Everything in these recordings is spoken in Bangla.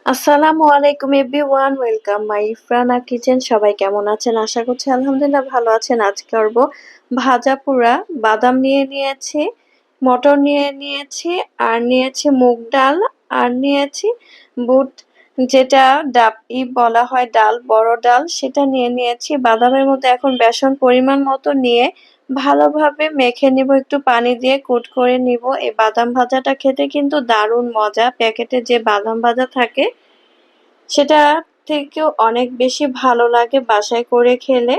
আসসালামু আলাইকুম এভরিওয়ান, ওয়েলকাম মাই ইফরানা কিচেন। সবাই কেমন আছেন? আশা করছি আলহামদুলিল্লাহ ভালো আছেন। আজ করব ভাজা পোড়া। বাদাম নিয়ে নিয়েছি, মটর নিয়ে নিয়েছি, আর নিয়েছি মুগ ডাল, আর নিয়েছি বুট, যেটা বলা হয় ডাল, বড় ডাল, সেটা নিয়ে নিয়েছি। বাদামের মধ্যে এখন বেসন পরিমাণ মতো নিয়ে ভালোভাবে মেখে নিব, একটু পানি দিয়ে কুট করে নিব। এই বাদাম ভাজাটা খেতে কিন্তু দারুণ মজা। প্যাকেটে যে বাদাম ভাজা থাকে সেটা থেকেও অনেক বেশি ভালো লাগে বাসায় করে খেলে।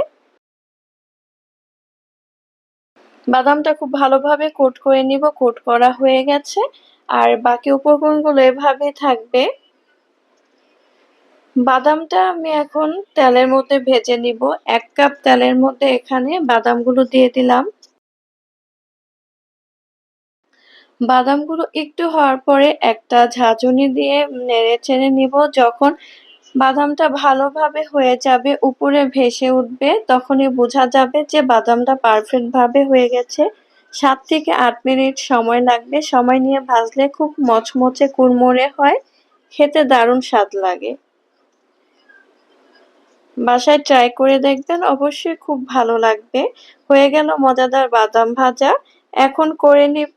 বাদামটা খুব ভালোভাবে কোট করে নিব, কোট করা হয়ে গেছে। আর বাকি উপকরণগুলো এভাবে থাকবে। বাদামটা আমি এখন তেলের মধ্যে ভেজে নিব। 1 কাপ তেলের মধ্যে এখানে বাদামগুলো দিয়ে দিলাম। বাদামগুলো একটু হওয়ার পরে একটা ঝাঁঝুনি দিয়ে নেড়ে চেড়ে নিব। যখন বাদামটা ভালোভাবে হয়ে যাবে, উপরে ভেসে উঠবে, তখনই বোঝা যাবে যে বাদামটা পারফেক্ট ভাবে হয়ে গেছে। 7 থেকে 8 মিনিট সময় লাগবে। সময় নিয়ে ভাজলে খুব মচমচে কুড়মুড়ে হয়, খেতে দারুণ স্বাদ লাগে। বাসায় ট্রাই করে দেখবেন, অবশ্যই খুব ভালো লাগবে। হয়ে গেল মজাদার বাদাম ভাজা। এখন করে নিব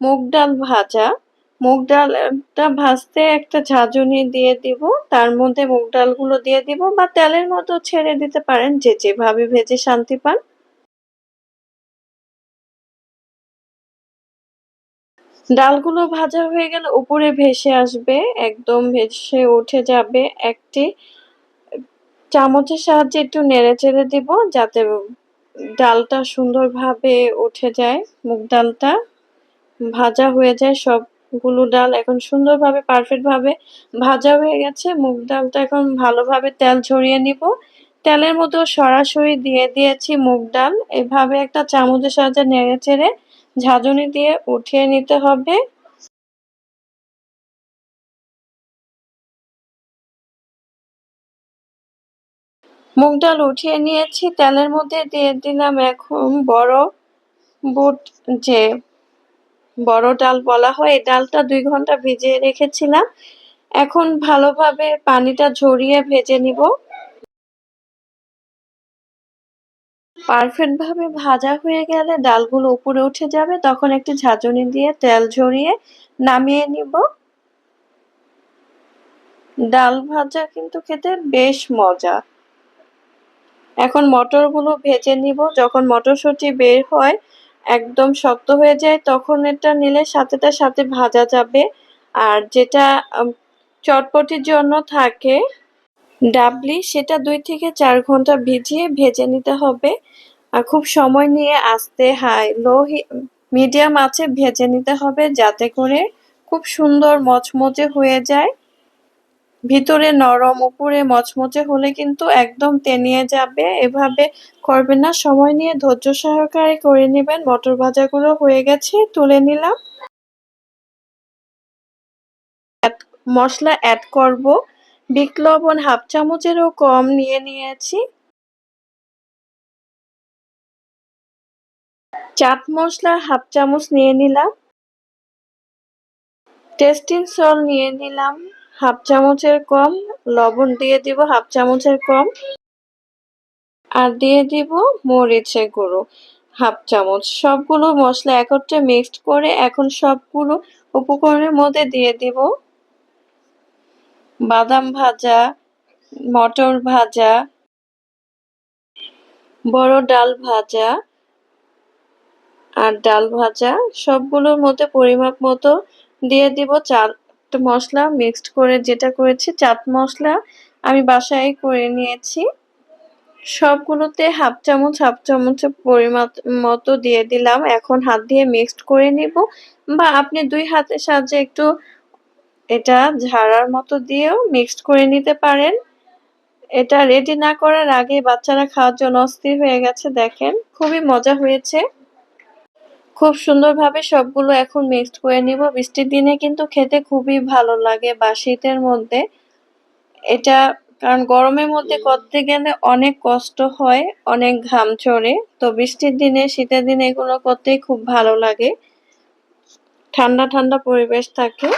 মুগ ডাল ভাজা। মুগ ডালটা ভাজতে একটা ঝাঁঝুনি দিয়ে দিব, তার মধ্যে মুগ ডালগুলো দিয়ে দিব, বা তেলের মতো ছেড়ে দিতে পারেন, যে যেভাবে ভেজে শান্তি পান। ডালগুলো ভাজা হয়ে গেলে উপরে ভেসে আসবে, একদম ভেসে উঠে যাবে। একটি চামচের সাহায্যে একটু নেড়েচেড়ে দিব, যাতে ডালটা সুন্দরভাবে উঠে যায়, মুগ ডালটা ভাজা হয়ে যায়। সবগুলো ডাল এখন সুন্দরভাবে পারফেক্ট ভাবে ভাজা হয়ে গেছে। মুগ ডালটা এখন ভালোভাবে তেল ঝরিয়ে নিব। তেলের মধ্যে সরাসরি দিয়ে দিয়েছি মুগ ডাল। এভাবে একটা চামচের সাহায্যে নেড়েচেড়ে ঝাঁঝুনি দিয়ে উঠিয়ে নিতে হবে। মুগ ডাল উঠিয়ে নিয়েছি, তেলের মধ্যে দিয়ে দিলাম এখন বুট, যে বড় ডাল বলা হয়। এই ডালটা 2 ঘন্টা ভিজিয়ে রেখেছিলাম। এখন ভালোভাবে পানিটা ঝরিয়ে ভেজে নিব। পারফেক্ট ভাবে ভাজা হয়ে গেলে ডালগুলো উপরে উঠে যাবে, তখন একটি ঝাঁঝুনি দিয়ে তেল ঝরিয়ে নামিয়ে নিব। ডাল ভাজা কিন্তু খেতে বেশ মজা। এখন মটরগুলো ভেজে নিব। যখন মটরশুঁটি বের হয়, একদম শক্ত হয়ে যায়, তখন এটা নিলে সাথে সাথে ভাজা যাবে। আর যেটা চটপটির জন্য থাকে ডাবলি, সেটা 2 থেকে 4 ঘন্টা ভিজিয়ে ভেজে নিতে হবে। আর খুব সময় নিয়ে আস্তে মিডিয়াম আঁচে ভেজে নিতে হবে, যাতে করে খুব সুন্দর মচমচে হয়ে যায়। ভিতরে নরম, উপরে মচমচে হলে কিন্তু একদম তেনিয়ে যাবে। এভাবে করবেন না, সময় নিয়ে ধৈর্য সহকারে করে নেবেন। মটর ভাজাগুলো হয়ে গেছে, তুলে নিলাম। মশলা অ্যাড করব। বিট লবণ 1/2 চামচেরও কম নিয়ে নিয়েছি। চাট মশলা 1/2 চামচ নিয়ে নিলাম। টেস্টিং সল্ট নিয়ে নিলাম 1/2 চামচের কম। লবণ দিয়ে দিব 1/2 চামচের কম। আর দিয়ে দিব মরিচের গুঁড়ো 1/2 চামচ। সবগুলো মশলা একত্রে মিক্সড করে এখন সবগুলো উপকরণের মধ্যে দিয়ে দিব। বাদাম ভাজা, মটর ভাজা, বড় ডাল ভাজা, আর ডাল ভাজা, সবগুলোর মধ্যে পরিমাপ মতো দিয়ে দিব চাট মশলা। মিক্সড করে যেটা করেছি, চাট মশলা আমি বাসায় করে নিয়েছি। সবগুলোতে 1/2 চামচ 1/2 চামচের পরিমাপ মতো দিয়ে দিলাম। এখন হাত দিয়ে মিক্সড করে নিব, বা আপনি 2 হাতের সাহায্যে একটু এটা ঝাড়ার মতো দিয়েও মিক্সড করে নিতে পারেন। এটা রেডি না করার আগেই বাচ্চারা খাওয়ার জন্য অস্থির হয়ে গেছে, দেখেন খুবই মজা হয়েছে। খুব সুন্দরভাবে সবগুলো এখন মিক্সড করে নিব। বৃষ্টির দিনে কিন্তু খেতে খুবই ভালো লাগে, বা শীতের মধ্যে এটা, কারণ গরমের মধ্যে করতে গেলে অনেক কষ্ট হয়, অনেক ঘাম ঝরে। তো বৃষ্টির দিনে, শীতের দিনে এগুলো করতেই খুব ভালো লাগে, ঠান্ডা ঠান্ডা পরিবেশ থাকে।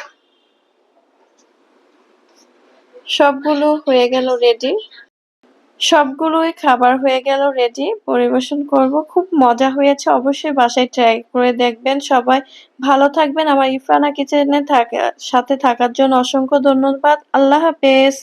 সবগুলো হয়ে গেল রেডি। সবগুলোই খাবার হয়ে গেল রেডি। পরিবেশন করব। খুব মজা হয়েছে। অবশ্যই বাসায় ট্রাই করে দেখবেন সবাই। ভালো থাকবেন। আমার ইরফানা কিচেনে সাথে থাকার জন্য অসংখ্য ধন্যবাদ। আল্লাহ হাফেজ।